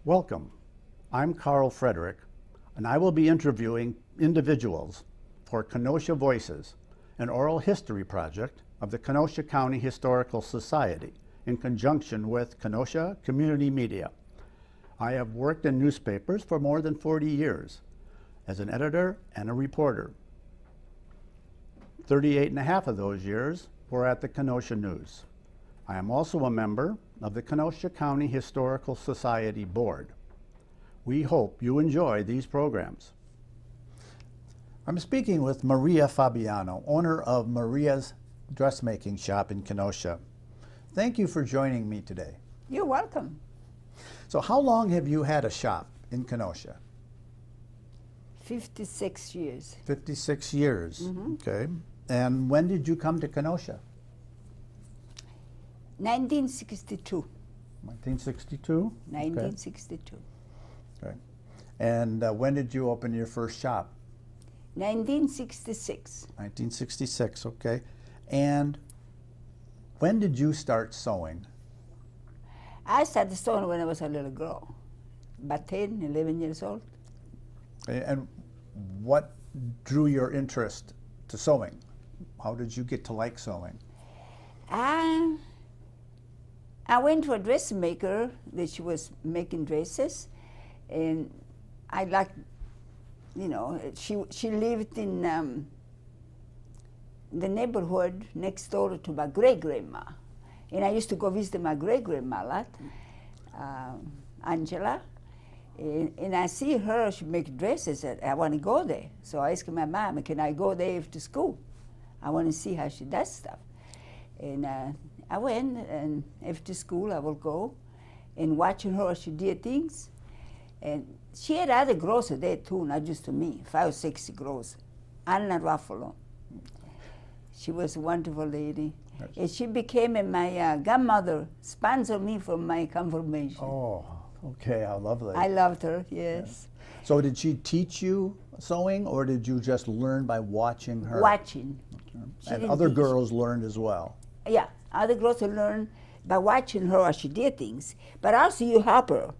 Welcome. I'm Carl Frederick, and I will be interviewing individuals for Kenosha Voices, an oral history project of the Kenosha County Historical Society in conjunction with Kenosha Community Media. I have worked in newspapers for more than 40 years as an editor and a reporter. 38 and a half of those years were at the Kenosha News. I am also a member of the Kenosha County Historical Society Board. We hope you enjoy these programs. I'm speaking with Maria Fabiano, owner of Maria's Dressmaking shop in Kenosha. Thank you for joining me today. You're welcome. So how long have you had a shop in Kenosha? 56 years. 56 years, Mm-hmm. Okay. And when did you come to Kenosha? 1962. 1962? 1962. Okay. And when did you open your first shop? 1966. 1966, okay. And when did you start sewing? I started sewing when I was a little girl, about 10, 11 years old. And what drew your interest to sewing? How did you get to like sewing? I went to a dressmaker that she was making dresses, and I liked, you know, she lived in the neighborhood next door to my great-grandma. And I used to go visit my great-grandma a lot, Angela. And I see her, she make dresses, and I want to go there. So I asked my mom, can I go there after school? I want to see how she does stuff. And I went, and after school I will go and watching her, she did things. And she had other girls there too, not just to me, 5 or 6 girls. Anna Ruffalo. She was a wonderful lady. Yes. And she became my grandmother, sponsored me for my confirmation. Oh, okay, how lovely. I loved her, yes. Yeah. So did she teach you sewing, or did you just learn by watching her? Watching. Okay. And other girls learned as well? Yeah, other girls learn by watching her as she did things. But also you help her,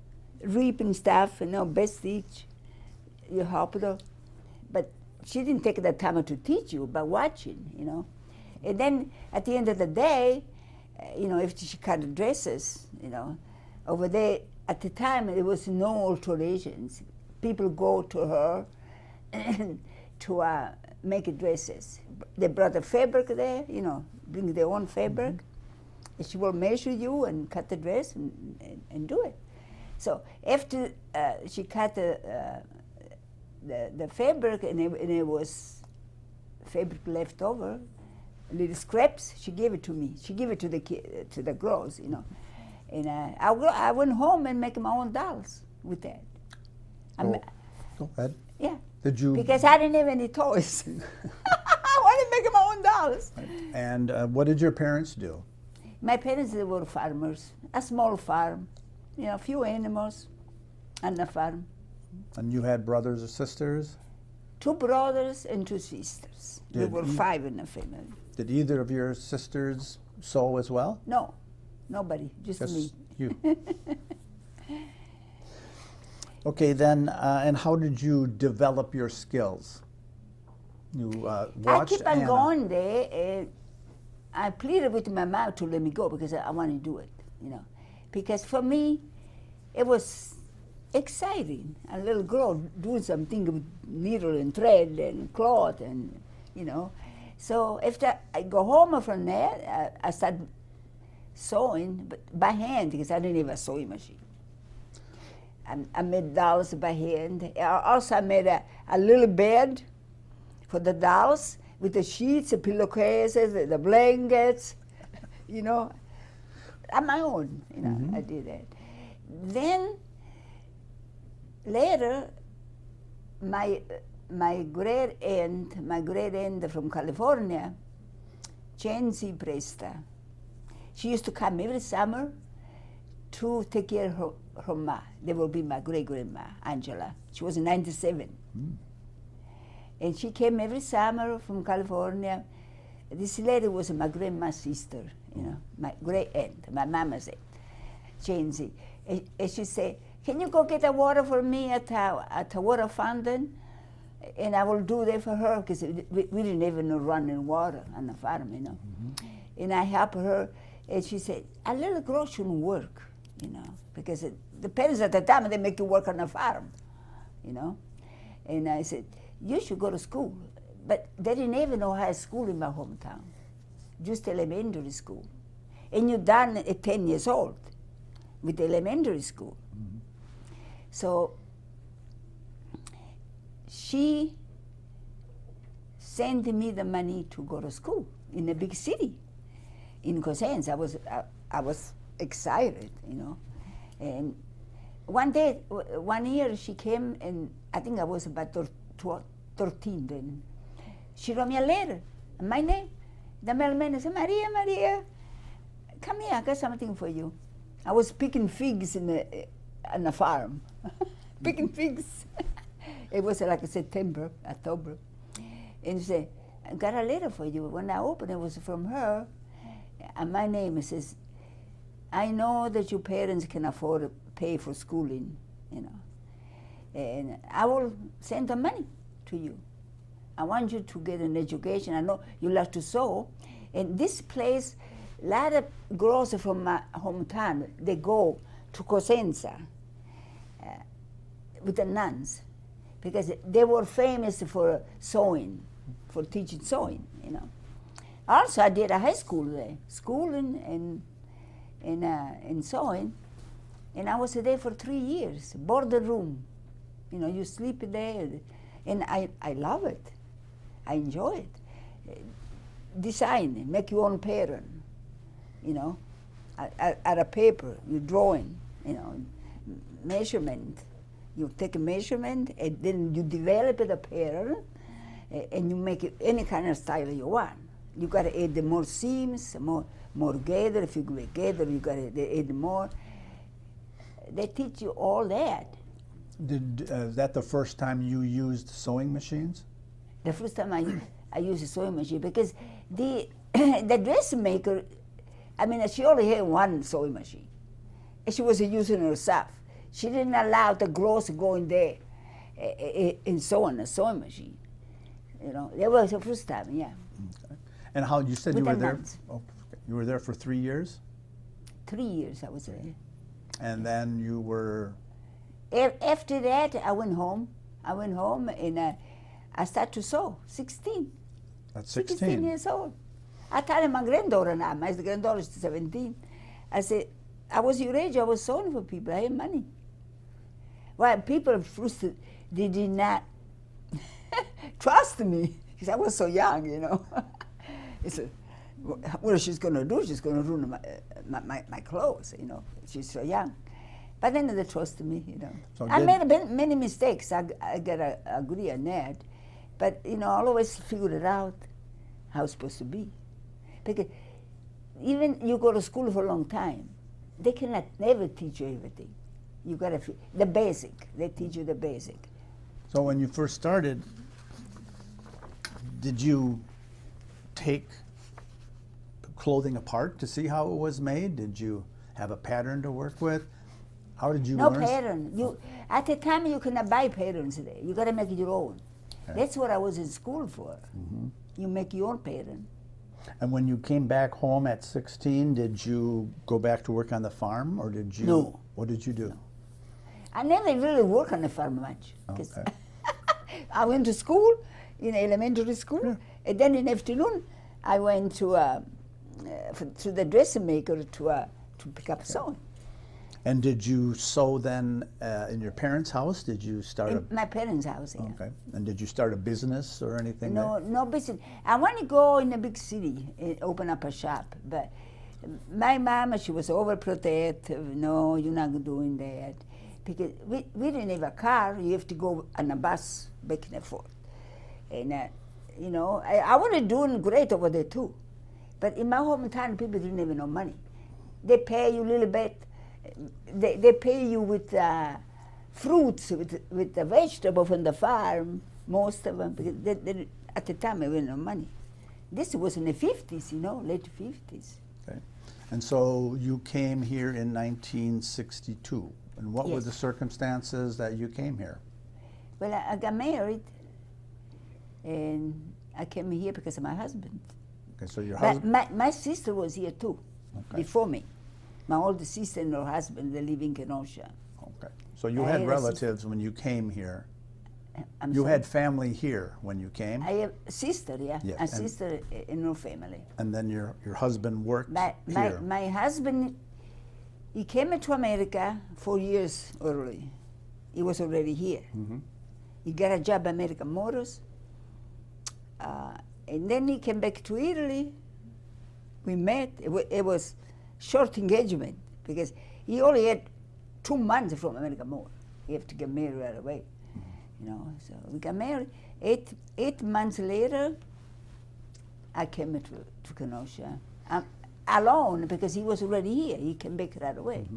reaping stuff, you know, best stitch, you help her. But she didn't take the time to teach you by watching, you know. And then at the end of the day, you know, if she cut the dresses, you know, over there, at the time there was no alterations. People go to her to make dresses. They brought the fabric there, you know, bring their own fabric. Mm-hmm. And she will measure you and cut the dress and do it. So after she cut the fabric and it was fabric left over, little scraps, she gave it to me. She gave it to the girls, you know. And I went home and make my own dolls with that. Go ahead. Yeah. Did you? Because I didn't have any toys. I wanted to make my own dolls. And what did your parents do? My parents, they were farmers, a small farm, you know, a few animals on the farm. And you had brothers or sisters? 2 brothers and 2 sisters. We were 5 in the family. Did either of your sisters sew as well? No, nobody, just me. You. Okay, then, and how did you develop your skills? You watched I keep on Anna. going there, and I pleaded with my mom to let me go because I want to do it, you know. Because for me, it was exciting. A little girl doing something with needle and thread and cloth and, you know. So after I go home from there, I started sewing, but by hand because I didn't have a sewing machine. I made dolls by hand. Also, I made a little bed for the dolls with the sheets, the pillowcases, the blankets, you know, on my own, you know, Mm-hmm. I did that. Then, later, my great aunt from California, Chancy Presta, she used to come every summer to take care of her ma. They will be my great-grandma, Angela. She was 97. Mm. And she came every summer from California. This lady was my grandma's sister, you know, my great aunt, my mama's aunt, Chancy. And she said, can you go get the water for me at the water fountain? And I will do that for her, because we didn't even know running water on the farm, you know. Mm-hmm. And I help her, and she said, a little girl shouldn't work, you know, because the parents at the time, they make you work on the farm, you know. And I said, you should go to school. But they didn't even know high school in my hometown, just elementary school. And you're done at 10 years old with elementary school. Mm-hmm. So she sent me the money to go to school in a big city, in Kenoshans. I was excited, you know. And one year she came, and I think I was about 13 then. She wrote me a letter, my name. The mailman said, Maria, come here, I got something for you. I was picking figs on the farm, picking figs. It was like September, October. And she said, I got a letter for you. When I opened it, was from her. And my name says, I know that your parents can afford to pay for schooling, you know. And I will send the money to you. I want you to get an education. I know you like to sew. And this place, a lot of girls from my hometown, they go to Cosenza with the nuns, because they were famous for sewing, for teaching sewing, you know. Also, I did a high school there, schooling and sewing, and I was there for 3 years, boarded room. You know, you sleep there, and I love it. I enjoy it. Design, make your own pattern, you know, at a paper, you drawing, you know, measurement. You take a measurement, and then you develop the pattern, and you make it any kind of style you want. You got to add more seams, more gather. If you go gather, you got to add more. They teach you all that. Is that the first time you used sewing machines? The first time I used a sewing machine, because the dressmaker, I mean, she only had one sewing machine, and she was using herself. She didn't allow the girls to go in there and sew on a sewing machine. You know, that was the first time, yeah. Okay. And how you said With you were the there? nuns. Oh, okay. You were there for 3 years, 3 years I was there. and then you were. After that, I went home. And I started to sew. 16. At 16. 16 years old. I told my granddaughter now. My granddaughter is 17. I said, I was your age. I was sewing for people. I had money. Well, people first, they did not trust me, because I was so young, you know. It's what she's going to do? She's going to ruin my clothes, you know. She's so young. But then they trusted me, you know. So I made many mistakes. I got to agree on that. But, you know, I always figured it out how it's supposed to be. Because even you go to school for a long time, they cannot never teach you everything. You got to, the basic, they teach you the basic. So when you first started, did you take clothing apart to see how it was made? Did you have a pattern to work with? How did you No learn? pattern. At the time, you cannot buy patterns there. You got to make your own. Okay. That's what I was in school for. Mm-hmm. You make your own pattern. And when you came back home at 16, did you go back to work on the farm, or did you? No. What did you do? No. I never really worked on the farm much. Because Okay. I went to school, in elementary school, Yeah. and then in the afternoon, I went to the dressmaker to pick up sewing. And did you sew then in your parents' house? Did you start In my parents' house, yeah. Okay. And did you start a business or anything? No business. I want to go in a big city and open up a shop, but my mama, she was overprotective. No, you're not doing that. Because we didn't have a car. You have to go on a bus back and forth. And, you know, I was doing great over there too. But in my hometown, people didn't have no money. They pay you a little bit. They pay you with fruits, with the vegetable from the farm, most of them, because they, at the time, they had no money. This was in the 50s, you know, late 50s. Okay. And so you came here in 1962. And what were Yes. the circumstances that you came here? Well, I got married, and I came here because of my husband. Okay, so your But husband. my sister was here too, Okay. before me. My older sister and her husband, they live in Kenosha. Okay. So you I had had a relatives when you came here. I'm You sorry. had family here when you came, I have a sister, yeah, Yes, a and- sister in her family. and then your husband worked here. My husband, he came to America 4 years early. He was already here. Mm-hmm. He got a job at American Motors, and then he came back to Italy. We met. It was short engagement because he only had 2 months from American Motors. He had to get married right away, you know. So we got married. Eight months later, I came to Kenosha alone because he was already here. He came back right away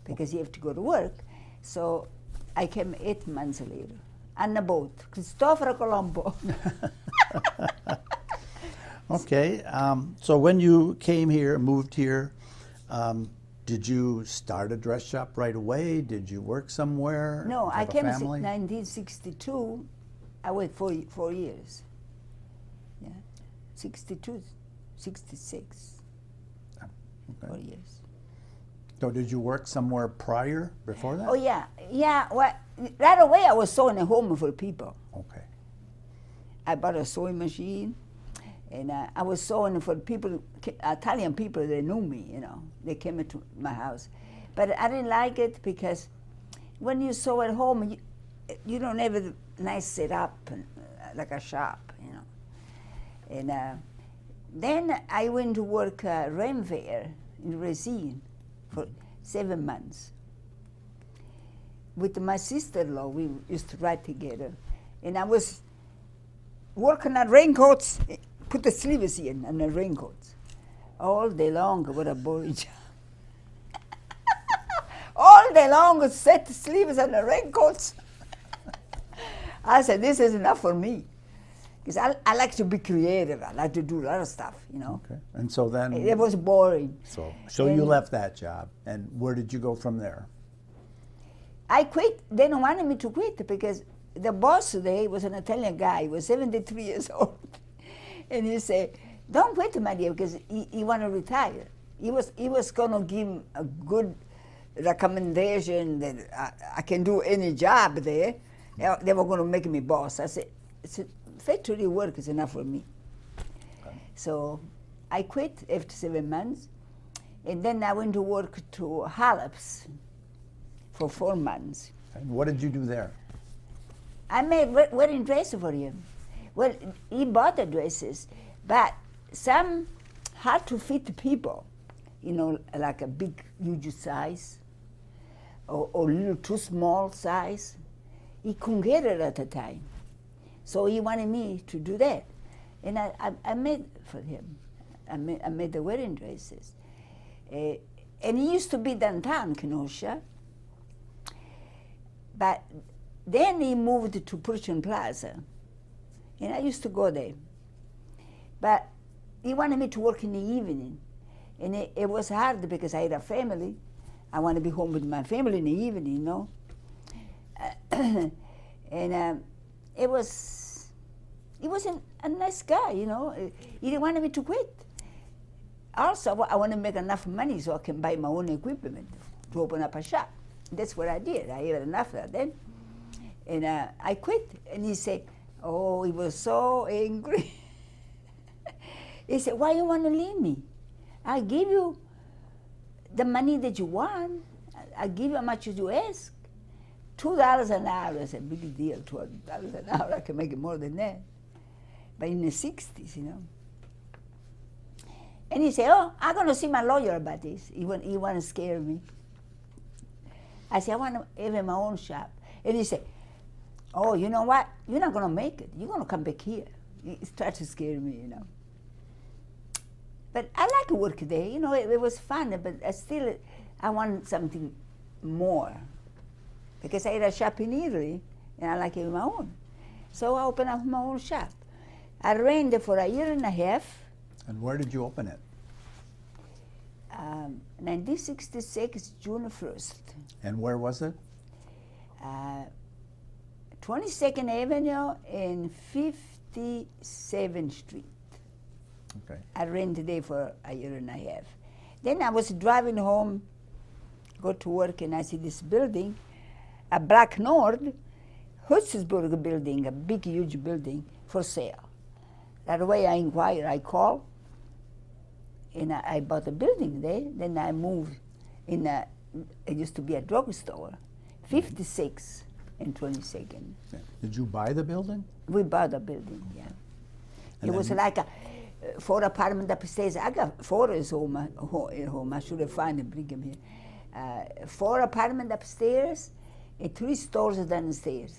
because he had to go to work. So I came 8 months later on a boat, Cristoforo Colombo. Okay. So when you came here, moved here, did you start a dress shop right away? Did you work somewhere? No, I Have a came in family? 1962. I worked 4 years. Yeah, 62, 66, Okay. 4 years. So did you work somewhere prior, before that? Oh yeah, yeah. Well, right away I was sewing a home for people. Okay. I bought a sewing machine, and I was sewing for people, Italian people that knew me. You know, they came into my house, but I didn't like it because when you sew at home, you don't have a nice setup like a shop, you know. And then I went to work Ram Fair in Racine for 7 months. With my sister-in-law, we used to ride together, and I was working on raincoats, put the sleeves in on the raincoats all day long. What a boring job. All day long, set the sleeves on the raincoats. I said, this is enough for me. Because I like to be creative. I like to do a lot of stuff, you know. Okay. And so then, It was boring. so you and- left that job, and where did you go from there? I quit. They don't wanted me to quit because the boss today was an Italian guy. He was 73 years old. And he said, don't quit, my dear, because he want to retire. He was going to give him a good recommendation that I can do any job there. They were going to make me boss. I said, factory work is enough for me. Okay. So I quit after 7 months. And then I went to work to Hallops for 4 months. And what did you do there? I made wedding dresses for him. Well, he bought the dresses, but some hard to fit people, you know, like a big, huge size, or a little too small size. He couldn't get it at the time. So he wanted me to do that. And I made for him. I made the wedding dresses. And he used to be downtown Kenosha. But then he moved to Prussian Plaza. And I used to go there. But he wanted me to work in the evening. And it was hard because I had a family. I want to be home with my family in the evening, you know. And he was a nice guy, you know. He didn't want me to quit. Also, I want to make enough money so I can buy my own equipment to open up a shop. That's what I did. I had enough of that then. And I quit. And he said, oh, he was so angry. He said, why you want to leave me? I give you the money that you want. I give you how much you ask. $2 an hour is a big deal. $2 an hour, I can make it more than that. But in the 60s, you know. And he said, oh, I'm going to see my lawyer about this. He want to scare me. I said, I want to have my own shop. And he said, oh, you know what? You're not going to make it. You're going to come back here. He tried to scare me, you know. But I like to work there. You know, it was fun, but I want something more. Because I had a shop in Italy, and I like having my own. So I opened up my own shop. I ran there for 1.5 years. And where did you open it? 1966, June 1st. And where was it? 22nd Avenue and 57th Street. Okay. I rented there for a year and a half. Then I was driving home, go to work, and I see this building, a Black Nord, Hudsonsburg building, a big, huge building for sale. That way I inquired, I called, and I bought a building there. Then I moved in it used to be a drugstore, 56 and 22nd. Okay. Did you buy the building? We bought the building, yeah. And It was then- like a 4 apartment upstairs. I got 4 at home. I should have found and bring them here. 4 apartment upstairs and 3 stores downstairs.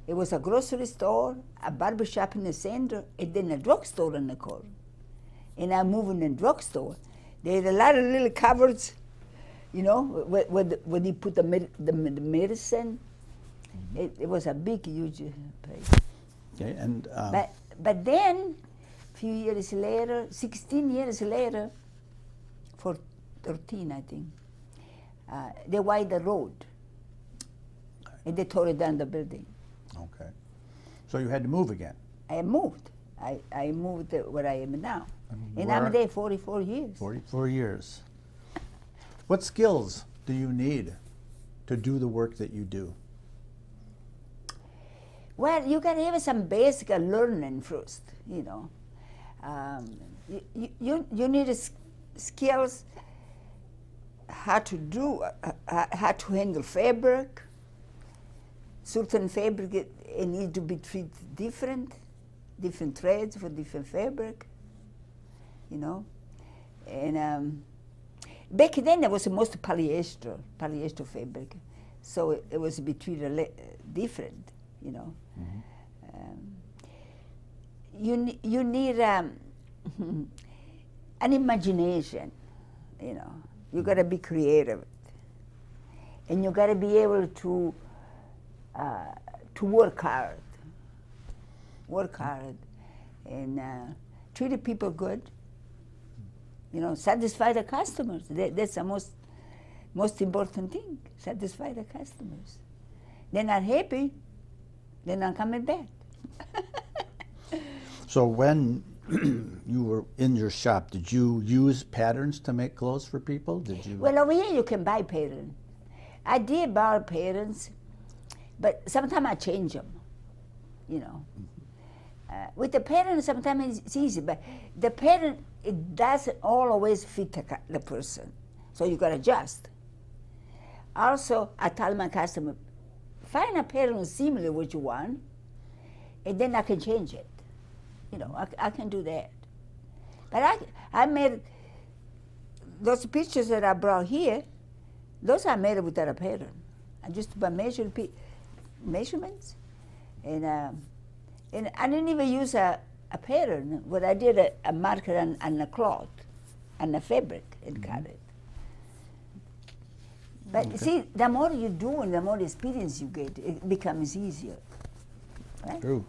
It was a grocery store, a barber shop in the center, and then a drugstore in the corner. And I moved in the drugstore. They had a lot of little cupboards, you know, where they put the medicine. It was a big, huge place. Okay. And But then, a few years later, 16 years later, for 13, I think, they widened the road. And they tore down the building. okay. So you had to move again. I moved. I moved where I am now. And where- I'm there 44 years. 44 years. What skills do you need to do the work that you do? Well, you got to have some basic learning first, you know. You need skills how to do, how to handle fabric. Certain fabric, it needs to be treated different threads for different fabric, you know. And back then, it was most polyester fabric, so it was be treated different, you know. You need an imagination, you know. You got to be creative, and you got to be able to work hard, and treat the people good. You know, satisfy the customers. That's the most important thing. Satisfy the customers. They're not happy, they're not coming back. So when you were in your shop, did you use patterns to make clothes for people? Did you? Well, over here you can buy patterns. I did buy patterns, but sometimes I change them, you know. With the pattern, sometimes it's easy, but the pattern, it doesn't always fit the person, so you gotta adjust. Also, I tell my customer, find a pattern similar to what you want, and then I can change it. You know, I can do that. But I made those pictures that I brought here, those are made without a pattern. I just measurements, and I didn't even use a pattern. What I did, a marker on the cloth, on the fabric, and cut it. But see, the more you do and the more experience you get, it becomes easier. Right? True.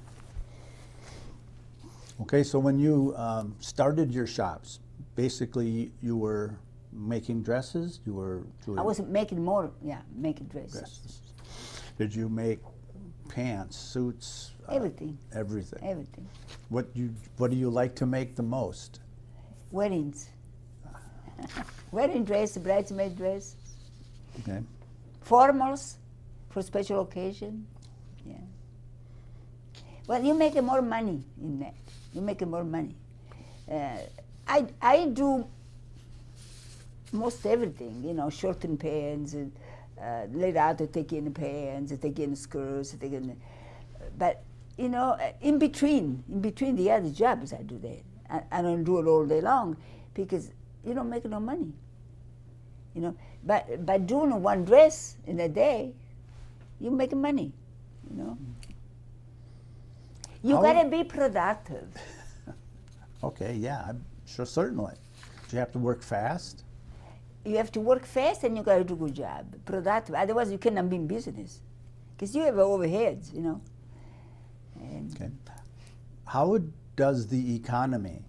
Okay, so when you started your shops, basically you were making dresses. You were doing I was making making dresses. dresses. Did you make pants, suits? Everything. Everything. Everything. What do you like to make the most? Weddings. Wedding dress, bridesmaid dress, Okay. formals for special occasion. Yeah. Well, you make more money in that. You make more money. I do most everything. You know, shorten pants and later out to take in pants, take in skirts, take in. But you know, in between the other jobs, I do that. I don't do it all day long because you don't make no money. You know, but by doing one dress in a day, you make money. You know. You How- gotta be productive. Okay, yeah, I'm sure, certainly. Do you have to work fast? You have to work fast and you gotta do a good job, productive. Otherwise, you cannot be in business, because you have overheads, you know. And Okay. How does the economy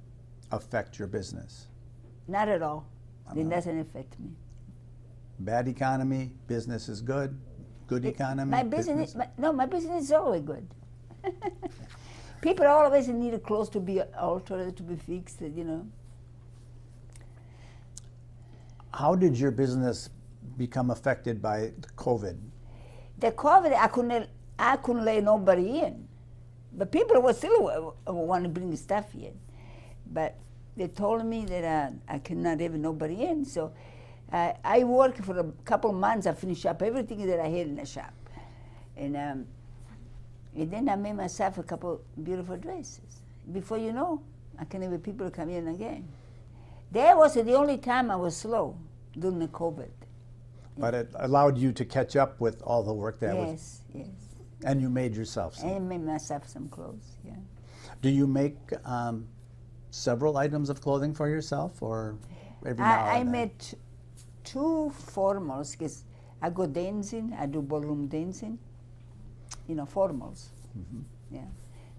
affect your business? not at all. It doesn't affect me. Bad economy, business is good. Good economy. My business, my business is always good. People always need clothes to be altered, to be fixed, you know. How did your business become affected by COVID? The COVID, I couldn't let nobody in, but people were still want to bring stuff in. But they told me that I cannot have nobody in, so I worked for a couple of months. I finished up everything that I had in the shop, and then I made myself a couple beautiful dresses. Before you know, I can have people come in again. That was the only time I was slow during the COVID. But it allowed you to catch up with all the work that was. Yes, yes. And you made yourself some. I made myself some clothes, yeah. Do you make several items of clothing for yourself, or every now and I then? made two formals, because I go dancing, I do ballroom dancing, you know, formals. Yeah.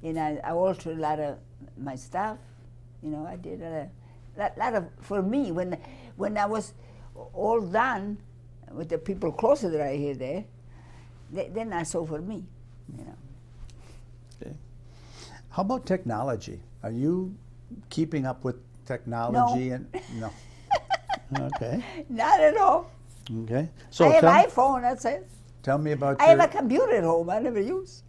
And I altered a lot of my stuff, you know, I did a lot of, for me, when I was all done with the people closer that I had there, then I saw for me, you know. Okay. How about technology? Are you keeping up with technology? No. And no. Okay. Not at all. Okay. So I have tell, iPhone, that's it. tell me about I your. have a computer at home I never use.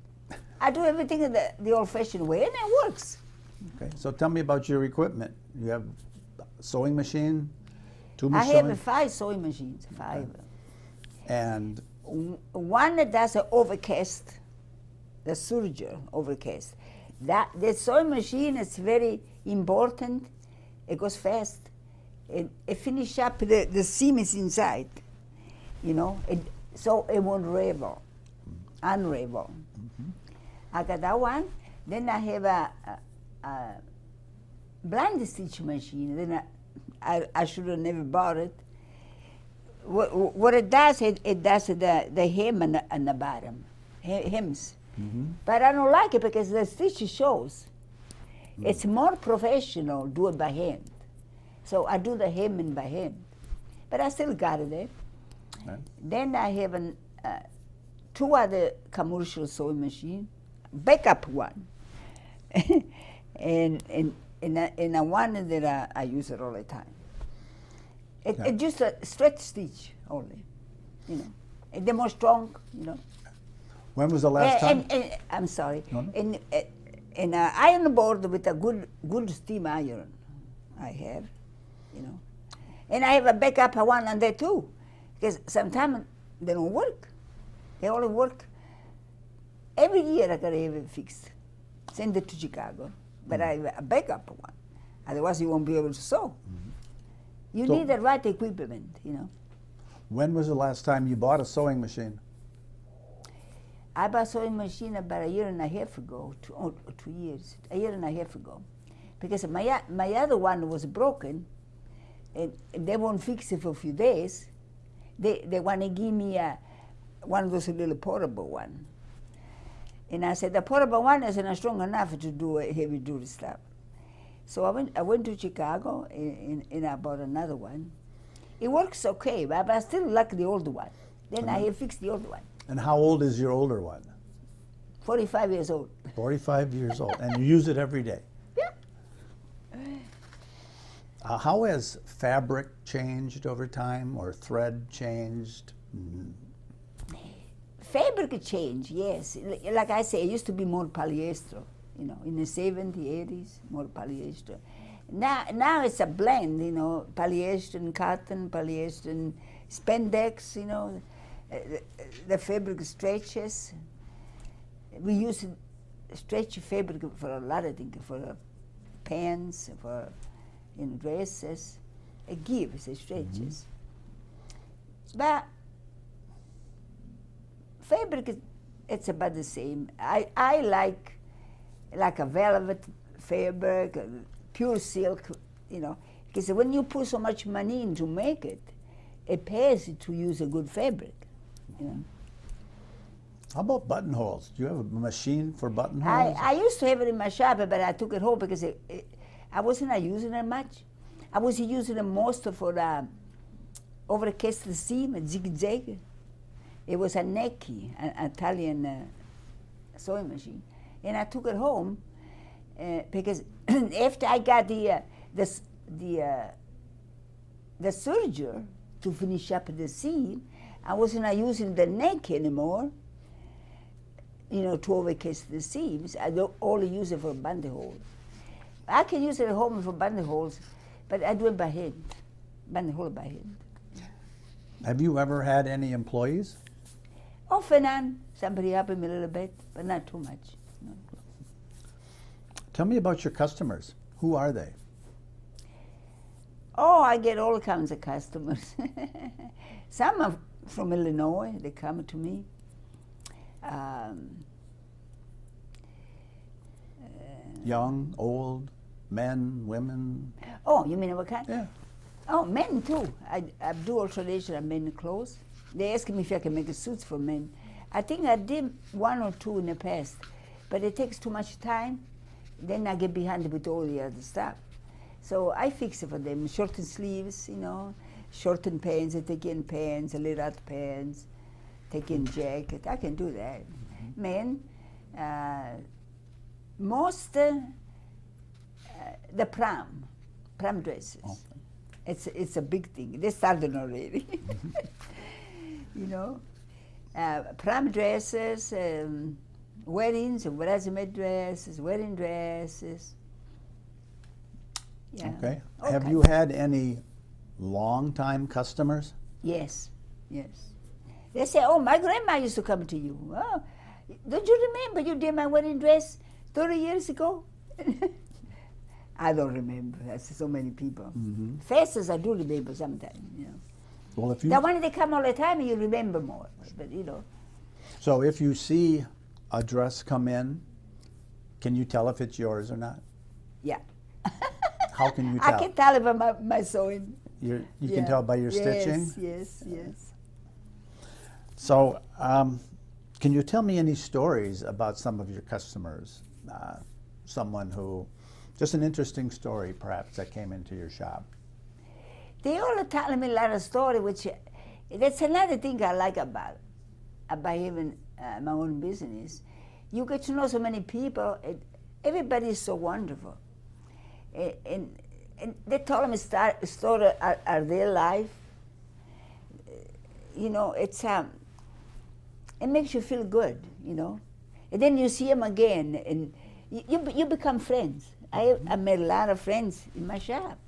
I do everything in the old-fashioned way, and it works. Okay. So tell me about your equipment. You have sewing machine, two I machines, have 5 sewing machines, 5. and One that does an overcast, the serger overcast. The sewing machine is very important. It goes fast. It finish up the seam is inside, you know, so it won't unravel. I got that one. Then I have a blind stitch machine. Then I should have never bought it. What it does, it does the hem and the bottom, hems. But I don't like it because the stitch shows. It's more professional, do it by hand. So I do the hemming by hand. But I still got it there. Right. Then I have 2 other commercial sewing machine, backup one. and a one that I use it all the time. It's just a stretch stitch only, you know. And they're more strong, you know. when was the last time? And I'm sorry. No. And iron board with a good steam iron, I have, you know. And I have a backup one on there too, because sometimes they don't work. They only work. Every year I gotta have it fixed, send it to Chicago. But I have a backup one. Otherwise you won't be able to sew. You So- need the right equipment, you know. When was the last time you bought a sewing machine? I bought a sewing machine about a year and a half ago, 2 years, a year and a half ago. Because my other one was broken, and they won't fix it for a few days. They want to give me one of those little portable one. And I said, the portable one isn't strong enough to do heavy duty stuff. So I went to Chicago and I bought another one. It works okay, but I still like the old one. Then I have fixed the old one. And how old is your older one? 45 years old. 45 years old, and you use it every day. Yeah. How has fabric changed over time, or thread changed? Fabric change, yes. Like I say, it used to be more polyester, you know, in the 70s, 80s, more polyester. Now it's a blend, you know, polyester and cotton, polyester and spandex, you know. The fabric stretches. We use stretchy fabric for a lot of things, for pants, for dresses. It gives, it stretches. But fabric, it's about the same. I like a velvet fabric, pure silk, you know, because when you put so much money in to make it, it pays to use a good fabric, you know. How about buttonholes? Do you have a machine for buttonholes? I used to have it in my shop, but I took it home because I wasn't using it much. I was using them most for overcast seam, a zigzag. It was a Necchi, an Italian sewing machine. And I took it home because after I got the serger to finish up the seam, I wasn't using the neck anymore, to overcast the seams. I don't only use it for buttonholes. I can use it at home for buttonholes, but I do it by hand, buttonhole by hand. Have you ever had any employees? Off and on, somebody helping me a little bit, but not too much. No. Tell me about your customers. Who are they? Oh, I get all kinds of customers. Some are from Illinois, they come to me. Young, old, men, women? Oh, you mean what kind? Yeah. Oh, men too. I do alteration of men clothes. They ask me if I can make suits for men. I think I did one or two in the past, but it takes too much time. Then I get behind with all the other stuff. So I fix it for them. Shortened sleeves, shortened pants, I take in pants, a little out pants, take in jacket. I can do that. Mm-hmm. Men, most the prom dresses. Oh. It's a big thing. They started already. Prom dresses, weddings, bridesmaid dresses, wedding dresses. Yeah. Okay. Okay. Have you had any long-time customers? Yes. They say, oh, my grandma used to come to you. Oh, don't you remember you did my wedding dress 30 years ago? I don't remember. That's so many people. Mm-hmm. Faces I do remember sometimes. Well, if you the one they come all the time, you remember more. But So if you see a dress come in, can you tell if it's yours or not? Yeah. How can you tell? I can tell by my sewing. You can tell by your stitching? Yes. So, can you tell me any stories about some of your customers? Someone who, just an interesting story perhaps that came into your shop. They all tell me a lot of stories, which that's another thing I like about having my own business. You get to know so many people. Everybody is so wonderful. And they told me story of their life. It's it makes you feel good, And then you see them again, and you become friends. I made a lot of friends in my shop.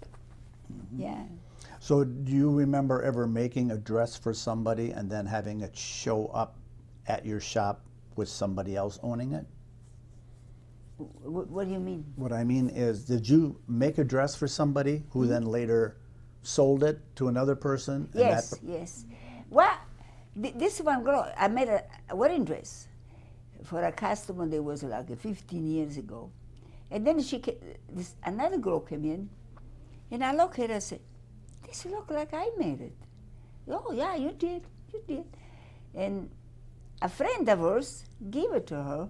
Mm-hmm. Yeah. So do you remember ever making a dress for somebody and then having it show up at your shop with somebody else owning it? What do you mean? What I mean is, did you make a dress for somebody who then later sold it to another person? Yes. Well, this one girl, I made a wedding dress for a customer that was like 15 years ago. And then another girl came in, and I looked at her and said, this look like I made it. Oh, yeah, you did. And a friend of hers gave it to her,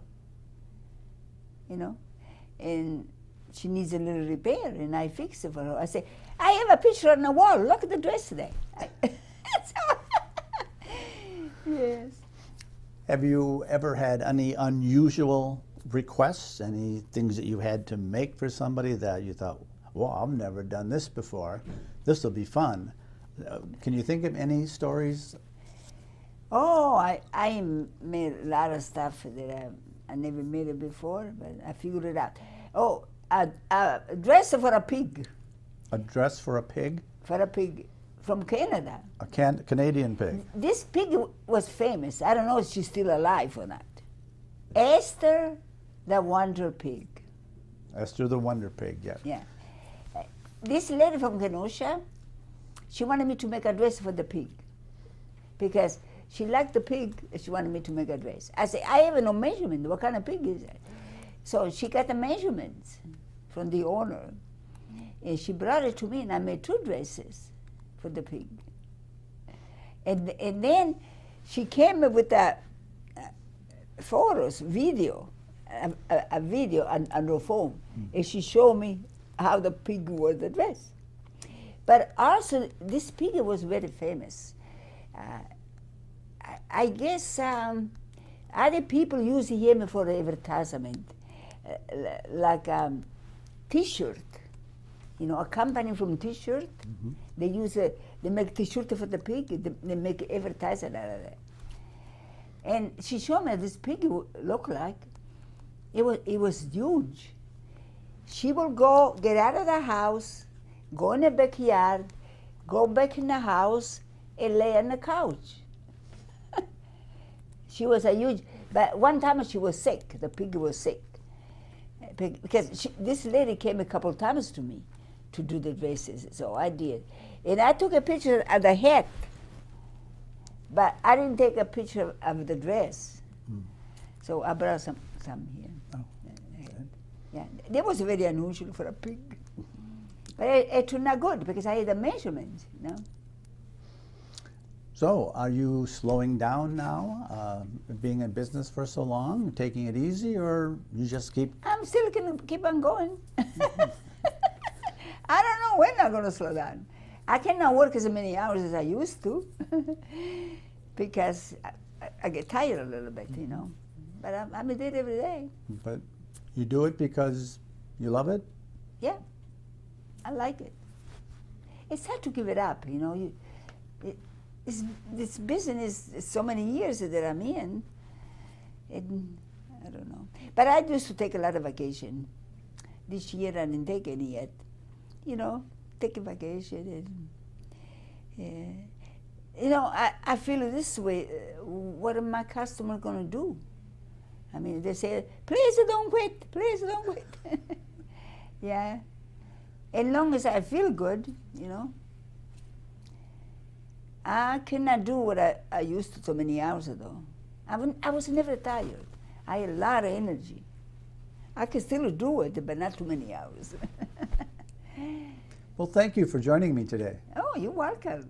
and she needs a little repair, and I fixed it for her. I said, I have a picture on the wall. Look at the dress today. Yes. Have you ever had any unusual requests, any things that you had to make for somebody that you thought, well, I've never done this before. This will be fun. Can you think of any stories? Oh, I made a lot of stuff that I never made it before, but I figured it out. Oh, a dress for a pig. A dress for a pig? For a pig from Canada. A Canadian pig. This pig was famous. I don't know if she's still alive or not. Esther the Wonder Pig. Esther the Wonder Pig, yeah. Yeah. This lady from Kenosha, she wanted me to make a dress for the pig because she liked the pig and she wanted me to make a dress. I said, I have no measurement. What kind of pig is it? So she got the measurements from the owner and she brought it to me and I made 2 dresses for the pig. And then she came with photos, video, a video on her phone, and she showed me how the pig wore the dress. But also, this pig was very famous. I guess other people use him for advertisement, like T-shirt. You know, a company from T-shirt. Mm-hmm. They use they make T-shirt for the pig. They make advertising out of that. And she showed me this pig looked like. It was huge. She will go get out of the house, go in the backyard, go back in the house, and lay on the couch. She was a huge. But one time she was sick. The pig was sick because this lady came a couple times to me to do the dresses. So I did, and I took a picture of the head. But I didn't take a picture of the dress. Mm. So I brought some here. Oh, yeah, that was very unusual for a pig. But it turned out good because I had the measurement, you know. So, are you slowing down now, being in business for so long, taking it easy, or you just keep? I'm still going to keep on going. I don't know when I'm going to slow down. I cannot work as many hours as I used to because I get tired a little bit, you know. But I'm doing it every day. But you do it because you love it? Yeah, I like it. It's hard to give it up, you know. This business is so many years that I'm in, and I don't know. But I used to take a lot of vacation. This year I didn't take any yet. You know, take a vacation and you know, I feel this way. What are my customers going to do? I mean, they say, please don't quit, please don't quit. Yeah. As long as I feel good, you know. I cannot do what I used to so many hours ago. I was never tired. I had a lot of energy. I can still do it, but not too many hours. Well, thank you for joining me today. Oh, you're welcome.